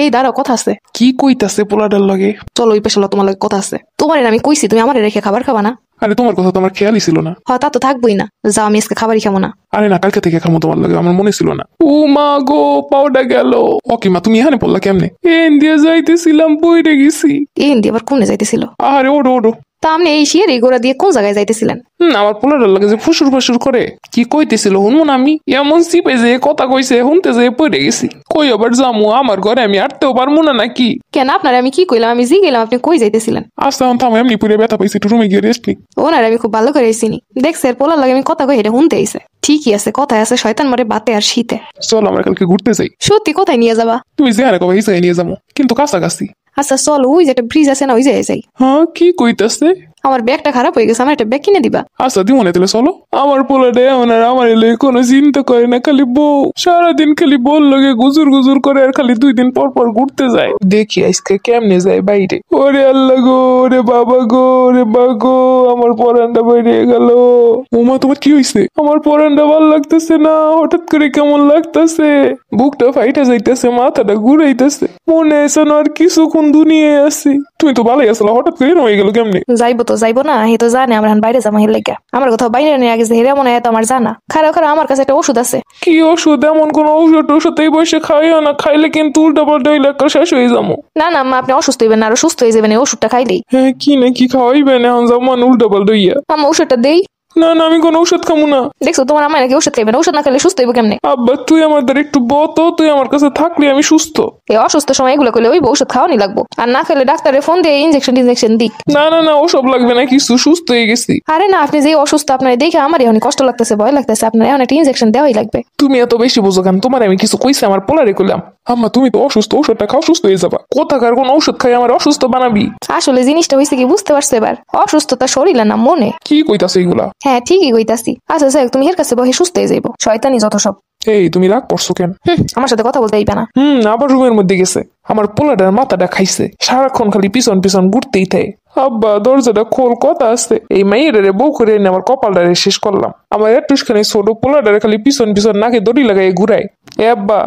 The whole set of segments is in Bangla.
এই দাঁড়াও, কথা আছে। কি কইতাছে পোলাটার লগে? চলো ওই পেশালো, তোমার লগে কথা আছে। তোমার আমি কইছি তুমি আমার রেখে খাবার খাবা না। আরে তোমার কথা তো আমার খেয়ালই ছিল না। হয় তা তো থাকবোই না, যাও আমি আজকে খাবারই খাবো না। আরে না, কালকে থেকে খামো তোমার লগে, আমার মনে ছিল না। ও মা গো, পাউডা গেল। ওকে মা, তুমি এখানে পড়লা কেমনে? দিয়ে যাইতেছিলাম, পইরে গেছি। দিয়ে আবার কোনে যাইতেছিল? আরে ওডো ওডো। তা আপনি এই শিয়ার এই গোড়া দিয়ে কোন জায়গায় যাইতেছিলেন? আমার পোলাটার লাগে যে ফুসুর ফুসুর করে কি কইতেছিল শুনবো না? আমি এমন চিপে যে কথা কইছে শুনতে যে পড়ে গেছি। কই আবার যামু? আমার ঘরে আমি আটতেও পারবো না নাকি? কেন আপনার আমি কি কইলাম? আমি জি গেলাম, আপনি কই যাইতেছিলেন? আস্তে থামো, এমনি পুরে ব্যথা পাইছি, একটু রুমে গিয়ে রেস্ট নি। ওনার আমি খুব ভালো করে চিনি, দেখছে পোলার লাগে আমি কথা কই এটা শুনতে আইছে। ঠিকই আছে, কথায় আছে শয়তান মরে বাতে আর শীতে। চল আমরা কালকে ঘুরতে যাই। সত্যি? কোথায় নিয়ে যাবা? তুমি যেখানে কবে হিসাবে নিয়ে যাবো, কিন্তু কাছাকাছি। আচ্ছা চলো, ওই যে একটা ব্রিজ আছে না, ওই জায়গায় যাই। হ্যাঁ, কি কইতাছে? আমার ব্যাগটা খারাপ হয়ে গেছে, আমার একটা ব্যাগ কিনে দিবা? আচ্ছা দিব না, তাহলে চলো। আমার পোলাটা এমন আর আমার এলে কোনো চিন্তা করে না, খালি বউ সারাদিন খালি বল লগে গুজুর গুজুর করে, আর খালি 2 দিন পর পর ঘুরতে যায়। দেখি আজকে কেমনে যায় বাইরে। ওরে আল্লাহ গো, ওরে বাবা গো, ওরে বা গো, আমার পরানটা বাইরে গেল। ওমা, তোমার কি হইছে? আমার পরানটা ভালো লাগতেছে না, হঠাৎ করে কেমন লাগতেছে, বুকটা ফাইটা যাইতেছে, মাথাটা ঘুরাইতেছে, মনে হয় যেন আর কিছুক্ষণ দুনিয়ায় আছি। তুমি তো ভালোই আসলা, হঠাৎ করে হয়ে গেল কেমনে? যাইবো তো যাইবো না, হে তো জানে আমরা বাইরে যাবো, হেলে গা আমার কোথাও বাইরে নিয়ে আগে হেরে মনে হয় তো আমার জানা। খারাপ খারাপ আমার কাছে একটা ওষুধ আছে। কি ওষুধ? এমন কোন ওষুধ এই বয়সে খাইও না, খাইলে কিন্তু উল্টা পাল্টা হইলে একটা শেষ হয়ে যাবো। না না মা, আপনি অসুস্থ হইবেন না, আরো সুস্থ হয়ে যাবেন এই ওষুধটা খাইলেই। হ্যাঁ, কি না কি খাওয়াইবেন এখন? যাবো উল্টা পাল্টা হইয়া। আমার ওষুধটা দেই। না না, আমি কোনো ঔষধ খাবো না। দেখছো তোমার আমার নাকি ওষুধ খাইবেন, ওষুধ না খেলে সুস্থ হইব কেমনে? আব্বা তুই আমাদের একটু বত, তুই আমার কাছে থাকলে আমি সুস্থ। এই অসুস্থ সময় এগুলো করলে ওই ওষুধ খাওয়ানি লাগবো, আর না খেলে ডাক্তারে ফোন দিয়ে ইনজেকশন দিক। না না না, ওসব লাগবে না, কিছু সুস্থ হয়ে গেছি। আরে না, আপনি যে অসুস্থ আপনার দেখে আমার এখন কষ্ট লাগতেছে, ভয় লাগতেছে, আপনার এখন একটা ইনজেকশন দেওয়াই লাগবে। তুমি এত বেশি বুঝো কেন? তোমার আমি কিছু কইছি? আমার পোলারে কইলাম আম্মা তুমি তো অসুস্থ, ঔষধটা খাও সুস্থ হয়ে যাবা। কোথাকার কোন ঔষধ খাই আমার অসুস্থ বানাবি? আসলে জিনিসটা হয়েছে কি বুঝতে পারছো এবার? অসুস্থতা শরীরে না মনে। কি কইতাছে এগুলা? হ্যাঁ ঠিকই কইতাছি। আচ্ছা যাই হোক, তুমি এর কাছে বহে সুস্থ হয়ে যাইবো, শয়তানি যত সব। এই তুমি রাগ করছো কেন? আমার সাথে কথা বলতে আইবে না। আবার রুমের মধ্যে গেছে। আমার পোলাটার মাথাটা খাইছে, সারাক্ষণ খালি পিছন পিছন ঘুরতেই থাকে। আব্বা দরজাটা খোল, কথা আছে। এই মাইয়ের বউ করে এনে আমার কপালটারে শেষ করলাম। আমার একটুখানি ছোট পোলাটারে খালি পিছন পিছন নাকে দড়ি লাগাই ঘুরাই। আব্বা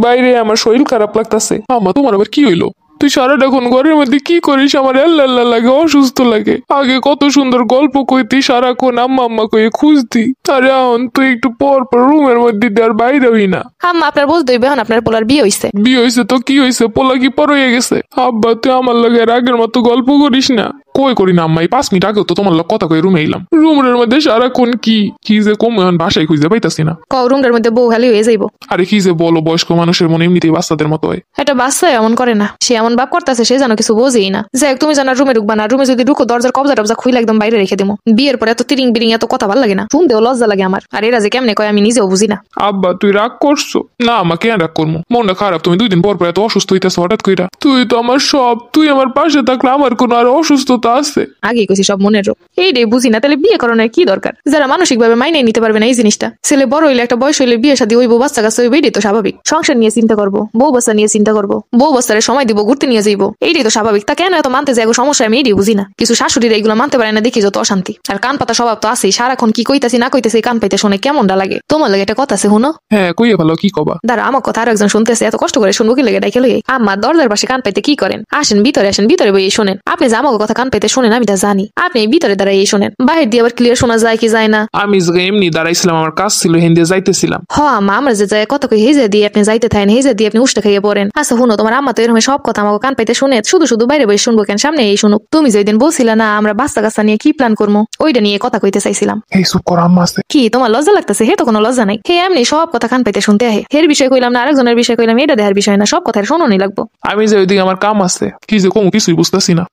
বাইরে আমার শরীর খারাপ লাগতেছে। আম্মা তোমার আবার কি হইলো? তুই সারাটা এখন ঘরের মধ্যে কি করিস? আমার আল্লাহ আল্লাহ লাগে, অসুস্থ লাগে। আগে কত সুন্দর গল্প কইতি, সারাক্ষণ আম্মা আম্মা কয়ে খুঁজতি। আরে এখন তুই একটু পর পর রুমের মধ্যে আর বাইরে হই না। আম্মা আপনার বলতে হইবে এখন আপনার পোলার বিয়ে হইছে। বিয়ে হয়েছে তো কি হয়েছে? পোলা কি পর হয়ে গেছে? আব্বা তুই আমার লাগে আগের মতো গল্প করিস না। কই করি না আম্মা, এই 5 মিনিট আগেও তো তোমার লোক কথা কয়ে রুমে এলাম। রুমের মধ্যে সারাক্ষণ কি কি যে কম, এখন বাসায় খুঁজে পাইতাছি না। রুমটার মধ্যে বউ খালি হয়ে যাইবো। আরে কি যে বলো, বয়স্ক মানুষের মনে এমনিতেই বাচ্চাদের মতো হয়। একটা বাচ্চা এমন করে না, সে এমন ভাব করতেছে সে যেন কিছু বোঝেই না। যাই হোক, তুমি জানা রুমে ঢুকবা না, রুমে যদি ঢুকো দরজার কবজা টবজা খুলে একদম বাইরে রেখে দেবো। বিয়ের পরে এত তিরিং বিরিং এত কথা ভালো লাগে না, শুনতেও লজ্জা লাগে আমার। আর এরা যে কেমনে কয় আমি নিজেও বুঝি না। আব্বা তুই রাগ করছো? না আমাকে কেন রাগ করবো? মনটা খারাপ, তুমি 2 দিন পর পর এত অসুস্থ হইতেছো হঠাৎ কইরা। তুই তো আমার সব, তুই আমার পাশে থাকলে আমার কোনো আর অসুস্থতা আছে? আগে কইছি সব মনের রোগ, এইটাই বুঝি না। তাহলে বিয়ে করানোর কি দরকার? যারা মানসিক ভাবে মাইনে নিতে পারবে না এই জিনিসটা। ছেলে বড় হইলে একটা বয়স হইলে বিয়ে শাদী হইব, বাচ্চা কাছে হইবে, এটাই তো স্বাভাবিক। সংসার নিয়ে চিন্তা করবো, বউ বাচ্চা নিয়ে চিন্তা করবো, বউ বাচ্চারে সময় দিব, ঘুরতে নিয়ে যাইবো, এইটাই তো স্বাভাবিক। তা কেন এত মানতে যায় সমস্যা? আমি এটাই বুঝি না। কিছু শাশুড়িরা এগুলো মানতে পারে না দেখি যত অশান্তি। আর কান পাতা স্বভাব তো আছেই, সারাক্ষণ কি কইতাছি না কইতেছি কান পাইতে শুনে কেমনটা লাগে। তোমার লাগে একটা কথা আছে শুনো। হ্যাঁ কইয়া ভালো, কি কবা? দাঁড়া, আমার কথা আর একজন শুনতেছে, এত কষ্ট করে শুনবো কি লেগে ডাইকে লই। আমার দরজার পাশে কান পাইতে কি করেন? আসেন ভিতরে, আসেন ভিতরে বই শোনেন। আপনি যে আমাকে কথা কান পাইতে শোনেন আমি তা জানি, আপনি ভিতরে দাঁড়াই শোনেন। বাহির দিয়ে আবার ক্লিয়ার শোনা যায় কি যায় না? আমি এমনি দাঁড়াইছিলাম, আমার কাজ ছিল, হিন্দি যাইতেছিলাম। আম্মা আমরা যে যায় কথা কই হেজে দিয়ে আপনি যাইতে থাকেন, হেজে দিয়ে আপনি উষ্টা খাইয়ে পড়েন। আচ্ছা শুনো, তোমার আম্মা তো এরকম সব কথা আমাকে কান পাইতে শুনে, শুধু শুধু বাইরে বসে শুনবো কেন? সামনে এই শুনুক। তুমি যেদিন বলছিলা না আমরা বাচ্চা কাচ্চা নিয়ে কি প্ল্যান করবো, ওইটা নিয়ে কথা কইতে চাইছিলাম। এই চুপ কর, আম্মা আছে। কি তোমার লজ্জা লাগতেছে? হে তো কোনো লজ্জা নাই। হে এমনি সব কথা কান পাইতে শুনতে আহে। হের বিষয় কইলাম না, আরেকজনের বিষয় কইলাম, এটা দেহার বিষয় না, সব কথা শোনোনি লাগবো। আমি যে ওইদিকে আমার কাম আছে, কি যে কম কিছুই বুঝতেছি না।